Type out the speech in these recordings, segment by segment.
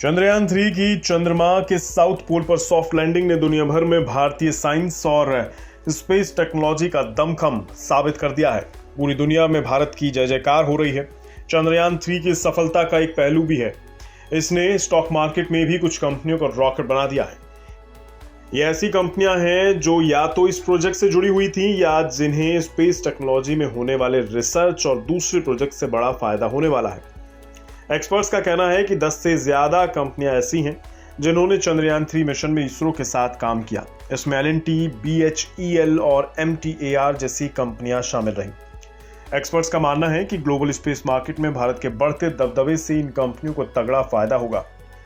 चंद्रयान 3 की चंद्रमा के साउथ पोल पर सॉफ्ट लैंडिंग ने दुनिया भर में भारतीय साइंस और स्पेस टेक्नोलॉजी का दमखम साबित कर दिया है। पूरी दुनिया में भारत की जय जयकार हो रही है। चंद्रयान 3 की सफलता का एक पहलू भी है, इसने स्टॉक मार्केट में भी कुछ कंपनियों को रॉकेट बना दिया है। ये ऐसी कंपनियां हैं जो या तो इस प्रोजेक्ट से जुड़ी हुई थी या जिन्हें स्पेस टेक्नोलॉजी में होने वाले रिसर्च और दूसरे प्रोजेक्ट से बड़ा फायदा होने वाला है। एक्सपर्ट्स का कहना है कि 10 से ज्यादा कंपनियां ऐसी हैं जिन्होंने चंद्रयान 3 मिशन में इसरो के साथ काम किया। इसमें L&T, BHEL और MTAR जैसी कंपनियां शामिल रहीं। एक्सपर्ट्स का मानना है कि ग्लोबल स्पेस मार्केट में भारत के बढ़ते दबदबे से इन कंपनियों को तगड़ा फायदा होगा।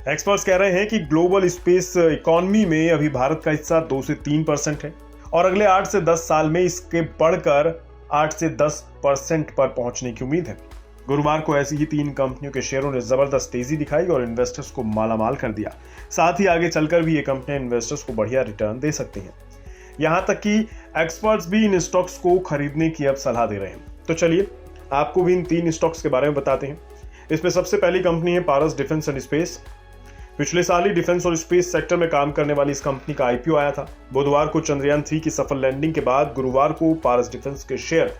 एक्सपर्ट्स कह रहे हैं कि ग्लोबल स्पेस इकोनॉमी में अभी भारत का हिस्सा 2 से 3% है और अगले 8 से 10 साल में इसके बढ़कर 8 से 10% पर पहुंचने की उम्मीद है। गुरुवार को ऐसी ही 3 कंपनियों के शेयरों ने जबरदस्त तेजी दिखाई और इन्वेस्टर्स को मालामाल कर दिया। साथ ही आगे चलकर भी ये कंपनियां इन्वेस्टर्स को बढ़िया रिटर्न दे सकती हैं। यहां तक कि एक्सपर्ट्स भी इन स्टॉक्स को खरीदने की अब सलाह दे रहे हैं। तो चलिए आपको भी इन 3 स्टॉक्स के बारे में बताते हैं। इसमें सबसे पहली कंपनी है पारस डिफेंस एंड स्पेस। पिछले साल ही डिफेंस और स्पेस सेक्टर में काम करने वाली इस कंपनी का IPO आया था। बुधवार को चंद्रयान 3 की सफल लैंडिंग के बाद गुरुवार को पारस डिफेंस के शेयर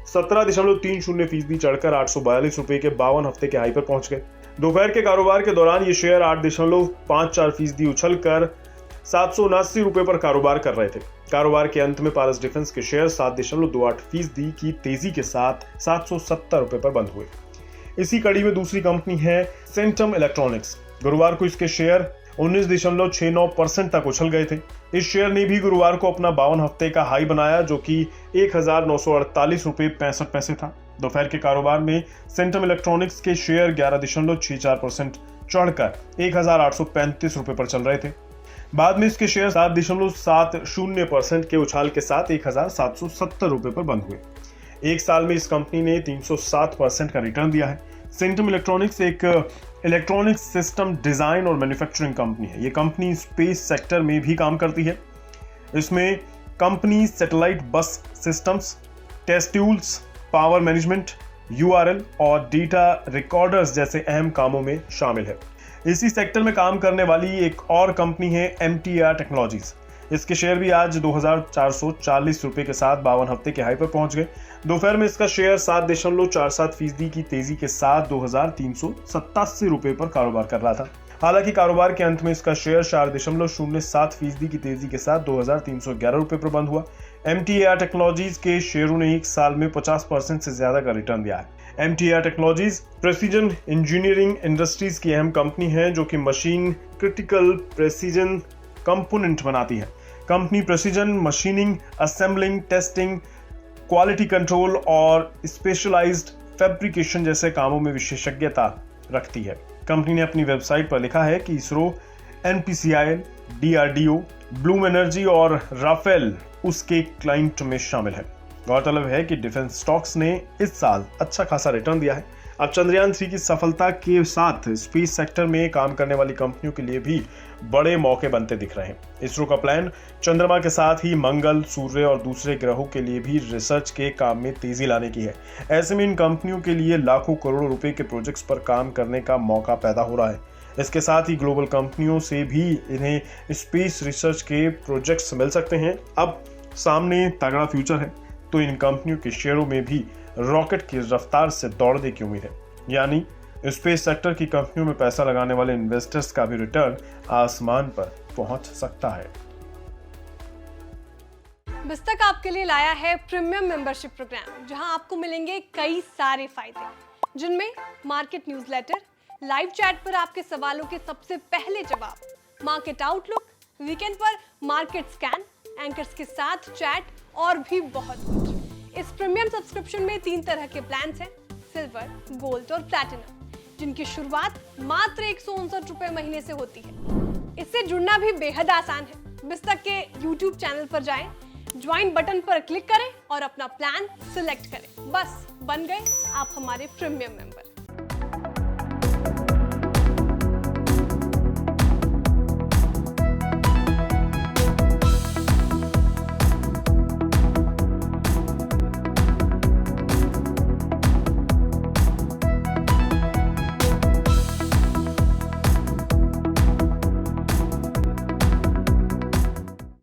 17.30% चढ़कर 842 रुपए के 52 हफ्ते के हाई पर पहुंच गए। दोपहर के कारोबार के दौरान ये शेयर 8.54% उछलकर 779 रुपए पर कारोबार कर रहे थे। कारोबार के अंत में पारस डिफेंस के शेयर 7.28% की तेजी के साथ 770 रुपए पर बंद हुए। इसी कड़ी में दूसरी कंपनी है सेंटम इलेक्ट्रॉनिक्स। गुरुवार को इसके शेयर 19.69% तक उछल गए थे। इस शेयर ने भी गुरुवार को अपना 52 हफ्ते का हाई बनाया जो कि 1948 रुपए 65 पैसे था। दोपहर के कारोबार में सेंटम इलेक्ट्रॉनिक्स के शेयर 11.64% चढ़कर 1835 रुपए पर चल रहे थे। बाद में इसके शेयर 7.70% के उछाल के साथ 1770 रुपए पर बंद हुए। एक साल में इस कंपनी ने 307% का रिटर्न दिया है। सेंटम इलेक्ट्रॉनिक्स एक इलेक्ट्रॉनिक्स सिस्टम डिजाइन और मैन्युफैक्चरिंग कंपनी है। ये कंपनी स्पेस सेक्टर में भी काम करती है। इसमें company satellite bus systems, test tools, power management, URL और डेटा रिकॉर्डर्स जैसे अहम कामों में शामिल है। इसी सेक्टर में काम करने वाली एक और कंपनी है MTAR टेक्नोलॉजीज। इसके शेयर भी आज 2440 रुपए के साथ 52 हफ्ते के हाई पर पहुंच गए। दोपहर में इसका शेयर 7.47% की तेजी के साथ 2387 रुपए पर कारोबार कर रहा था। हालांकि कारोबार के अंत में इसका शेयर 4.07% की तेजी के साथ 2311 रुपए पर बंद हुआ। MTAR टेक्नोलॉजीज के शेयरों ने एक साल में 50% से ज्यादा का रिटर्न दिया है। MTAR technologies precision engineering industries की अहम कंपनी है जो कि मशीन क्रिटिकल प्रेसिजन कंपोनेंट बनाती है। Company precision machining, assembling, testing, quality control और स्पेशलाइज्ड फैब्रिकेशन जैसे कामों में विशेषज्ञता रखती है। कंपनी ने अपनी वेबसाइट पर लिखा है कि ISRO, NPCIL, DRDO, Bloom energy और राफेल उसके क्लाइंट में शामिल है। गौरतलब है कि डिफेंस स्टॉक्स ने इस साल अच्छा खासा रिटर्न दिया है। अब चंद्रयान 3 की सफलता के साथ स्पेस सेक्टर में काम करने वाली कंपनियों के लिए भी बड़े मौके बनते दिख रहे हैं। इसरो का प्लान चंद्रमा के साथ ही मंगल, सूर्य और दूसरे ग्रहों के लिए भी रिसर्च के काम में तेजी लाने की है। ऐसे में इन कंपनियों के लिए लाखों करोड़ों रुपए के प्रोजेक्ट्स पर काम करने का मौका पैदा हो रहा है। इसके साथ ही ग्लोबल कंपनियों से भी इन्हें स्पेस रिसर्च के प्रोजेक्ट्स मिल सकते हैं। अब सामने तगड़ा फ्यूचर है, तो इन कंपनियों के शेयरों में भी रॉकेट की रफ्तार से दौड़ने की उम्मीद है। यानी स्पेस सेक्टर की कंपनियों में पैसा लगाने वाले इन्वेस्टर्स का भी रिटर्न आसमान पर पहुंच सकता है। बिस्तक आपके लिए लाया है प्रीमियम मेंबरशिप प्रोग्राम, जहां आपको मिलेंगे कई सारे फायदे, जिनमें मार्केट न्यूज़लेटर, लाइव चैट पर आपके सवालों के सबसे पहले जवाब, मार्केट आउटलुक, वीकेंड पर मार्केट स्कैन, एंकर्स के साथ चैट और भी बहुत कुछ। इस प्रीमियम सब्सक्रिप्शन में 3 तरह के प्लान्स हैं, सिल्वर, गोल्ड और प्लैटिनम, जिनकी शुरुआत मात्र 159 रुपए महीने से होती है। इससे जुड़ना भी बेहद आसान है। बिस्तक के YouTube चैनल पर जाएं, ज्वाइन बटन पर क्लिक करें और अपना प्लान सिलेक्ट करें। बस बन गए आप हमारे प्रीमियम मेंबर।